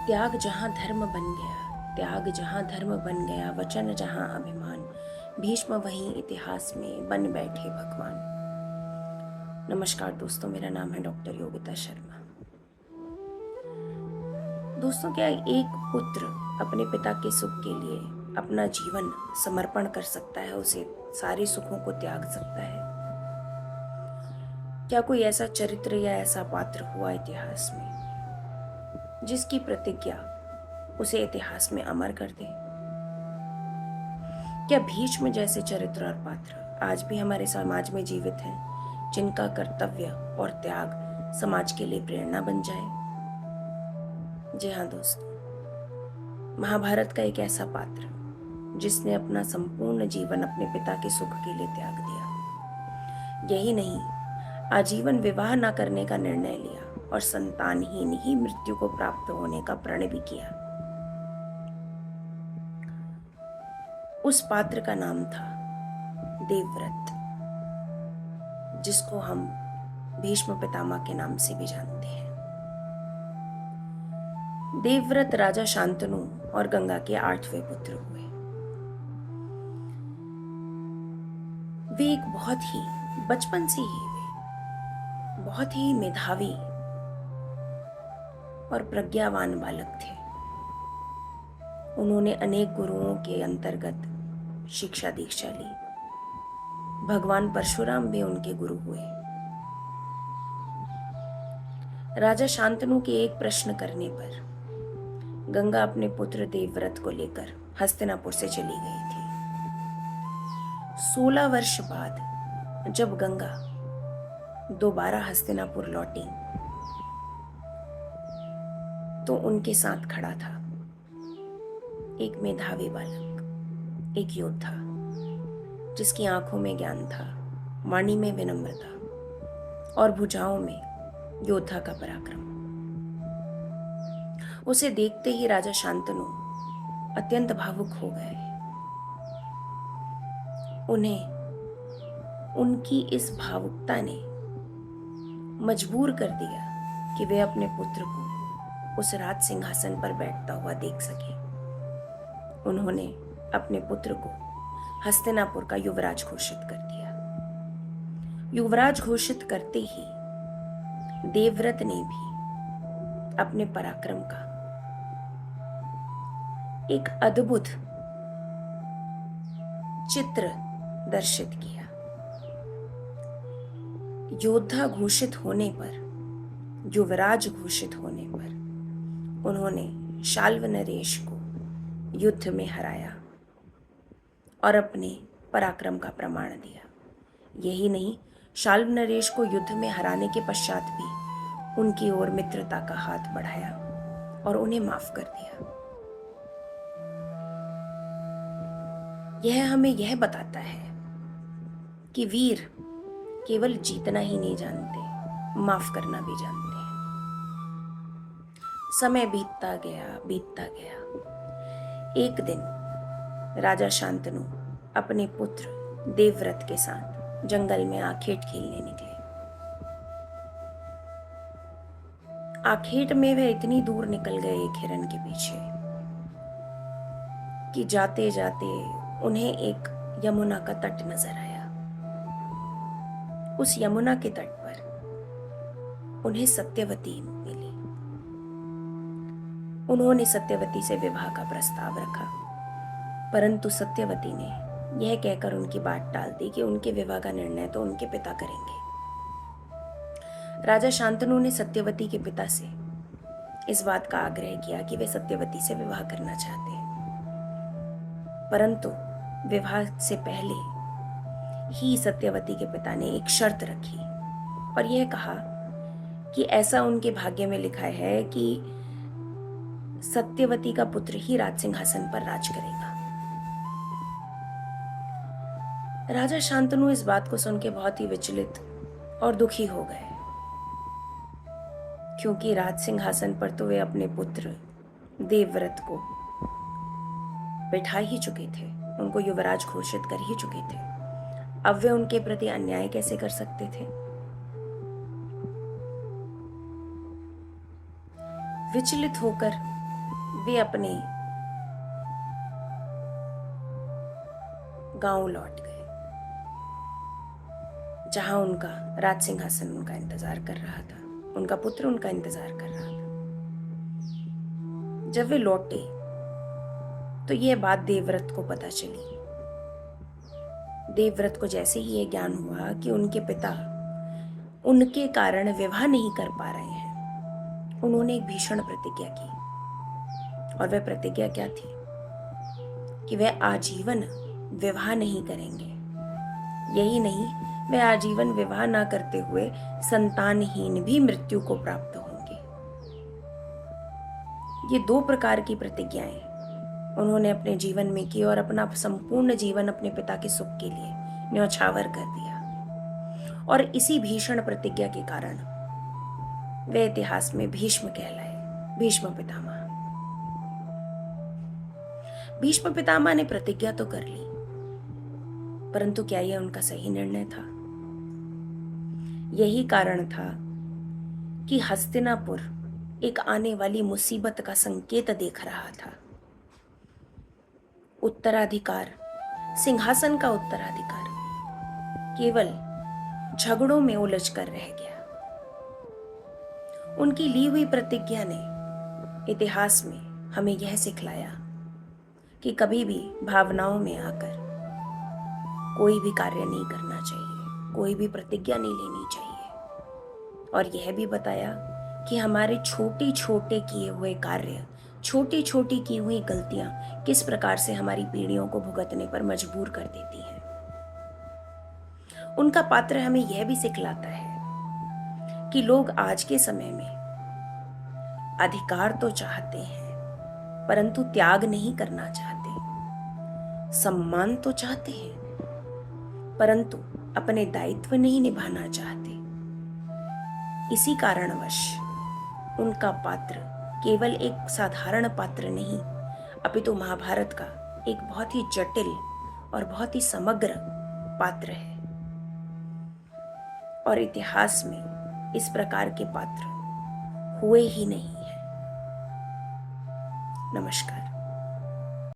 त्याग जहाँ धर्म बन गया, त्याग जहाँ धर्म बन गया, वचन जहाँ अभिमान, भीष्म वहीं इतिहास में बन बैठे भगवान। नमस्कार दोस्तों, मेरा नाम है डॉक्टर योगिता शर्मा। दोस्तों, क्या एक पुत्र अपने पिता के सुख के लिए अपना जीवन समर्पण कर सकता है? उसे सारे सुखों को त्याग सकता है? क्या कोई ऐसा चरित्र या ऐसा पात्र हुआ इतिहास में जिसकी प्रतिज्ञा उसे इतिहास में अमर कर दे? क्या भीष्म जैसे चरित्र और पात्र आज भी हमारे समाज में जीवित हैं, जिनका कर्तव्य और त्याग समाज के लिए प्रेरणा बन जाए? जी हाँ दोस्तों, महाभारत का एक ऐसा पात्र जिसने अपना संपूर्ण जीवन अपने पिता के सुख के लिए त्याग दिया। यही नहीं, आजीवन विवाह न करने का निर्णय लिया और संतानहीन ही मृत्यु को प्राप्त होने का प्रण भी किया। उस पात्र का नाम था देवव्रत, जिसको हम भीष्म पितामह के नाम से भी जानते हैं। देवव्रत राजा शांतनु और गंगा के 8वें पुत्र हुए। वे एक बहुत ही बचपन से ही वे बहुत ही मेधावी और प्रज्ञावान बालक थे। उन्होंने अनेक गुरुओं के अंतर्गत शिक्षा दीक्षा ली। भगवान परशुराम भी उनके गुरु हुए। राजा शांतनु के एक प्रश्न करने पर गंगा अपने पुत्र देवव्रत को लेकर हस्तिनापुर से चली गई थी। 16 वर्ष बाद जब गंगा दोबारा हस्तिनापुर लौटी तो उनके साथ खड़ा था एक मेधावी बालक, एक योद्धा जिसकी आंखों में ज्ञान था, वाणी में विनम्रता और भुजाओं में योद्धा का पराक्रम। उसे देखते ही राजा शांतनु अत्यंत भावुक हो गए। उन्हें उनकी इस भावुकता ने मजबूर कर दिया कि वे अपने पुत्र को उस राज सिंहासन पर बैठता हुआ देख सके। उन्होंने अपने पुत्र को हस्तिनापुर का युवराज घोषित कर दिया। युवराज घोषित करते ही देवव्रत ने भी अपने पराक्रम का एक अद्भुत चित्र दर्शित किया। योद्धा घोषित होने पर, युवराज घोषित होने पर उन्होंने शाल्व नरेश को युद्ध में हराया और अपने पराक्रम का प्रमाण दिया। यही नहीं, शाल्व नरेश को युद्ध में हराने के पश्चात भी उनकी ओर मित्रता का हाथ बढ़ाया और उन्हें माफ कर दिया। यह हमें यह बताता है कि वीर केवल जीतना ही नहीं जानते, माफ करना भी जानते हैं। समय बीतता गया। एक दिन राजा शांतनु अपने पुत्र देवव्रत के साथ जंगल में आखेट खेलने निकले। आखेट में वे इतनी दूर निकल गए एक हिरन के पीछे कि जाते जाते उन्हें एक यमुना का तट नजर आया। उस यमुना के तट पर उन्हें सत्यवती मिली। उन्होंने सत्यवती से विवाह का प्रस्ताव रखा, परंतु सत्यवती ने यह कहकर उनकी बात टाल दी कि उनके विवाह का निर्णय तो उनके पिता करेंगे। राजा शांतनु ने सत्यवती के पिता से इस बात का आग्रह किया कि वे सत्यवती से विवाह करना चाहते हैं, परंतु विवाह से पहले ही सत्यवती के पिता ने एक शर्त रखी और यह कहा कि ऐसा उनके भाग्य में लिखा है कि सत्यवती का पुत्र ही राज सिंहासन पर राज करेगा। राजा शांतनु इस बात को सुन के बहुत ही विचलित और दुखी हो गए, क्योंकि राज सिंहासन पर तो वे अपने पुत्र देवव्रत को बैठा ही चुके थे, उनको युवराज घोषित कर ही चुके थे। अब वे उनके प्रति अन्याय कैसे कर सकते थे? विचलित होकर वे अपने गांव लौट गए, जहां उनका राज सिंहासन उनका इंतजार कर रहा था, उनका पुत्र उनका इंतजार कर रहा था। जब वे लौटे तो यह बात देवव्रत को पता चली। देवव्रत को जैसे ही यह ज्ञान हुआ कि उनके पिता उनके कारण विवाह नहीं कर पा रहे हैं, उन्होंने एक भीषण प्रतिज्ञा की। और वह प्रतिज्ञा क्या थी? कि वह आजीवन विवाह नहीं करेंगे। यही नहीं, वह आजीवन विवाह ना करते हुए संतानहीन भी मृत्यु को प्राप्त होंगे। ये 2 प्रकार की प्रतिज्ञाएं उन्होंने अपने जीवन में की और अपना संपूर्ण जीवन अपने पिता के सुख के लिए न्यौछावर कर दिया। और इसी भीषण प्रतिज्ञा के कारण वे इतिहास में भीष्म कहलाए, भीष्म पितामह। भीष्म पितामह ने प्रतिज्ञा तो कर ली, परंतु क्या यह उनका सही निर्णय था? यही कारण था कि हस्तिनापुर एक आने वाली मुसीबत का संकेत देख रहा था। उत्तराधिकार, सिंहासन का उत्तराधिकार केवल झगड़ों में उलझ कर रह गया। उनकी ली हुई प्रतिज्ञा ने इतिहास में हमें यह सिखलाया कि कभी भी भावनाओं में आकर कोई भी कार्य नहीं करना चाहिए, कोई भी प्रतिज्ञा नहीं लेनी चाहिए। और यह भी बताया कि हमारे छोटे छोटे किए हुए कार्य, छोटी छोटी की हुई गलतियां किस प्रकार से हमारी पीढ़ियों को भुगतने पर मजबूर कर देती हैं। उनका पात्र हमें यह भी सिखलाता है कि लोग आज के समय में अधिकार तो चाहते हैं, परंतु त्याग नहीं करना चाहते। सम्मान तो चाहते हैं, परंतु अपने दायित्व नहीं निभाना चाहते। इसी कारणवश उनका पात्र केवल एक साधारण पात्र नहीं, अपितु महाभारत का एक बहुत ही जटिल और बहुत ही समग्र पात्र है। और इतिहास में इस प्रकार के पात्र हुए ही नहीं हैं। नमस्कार।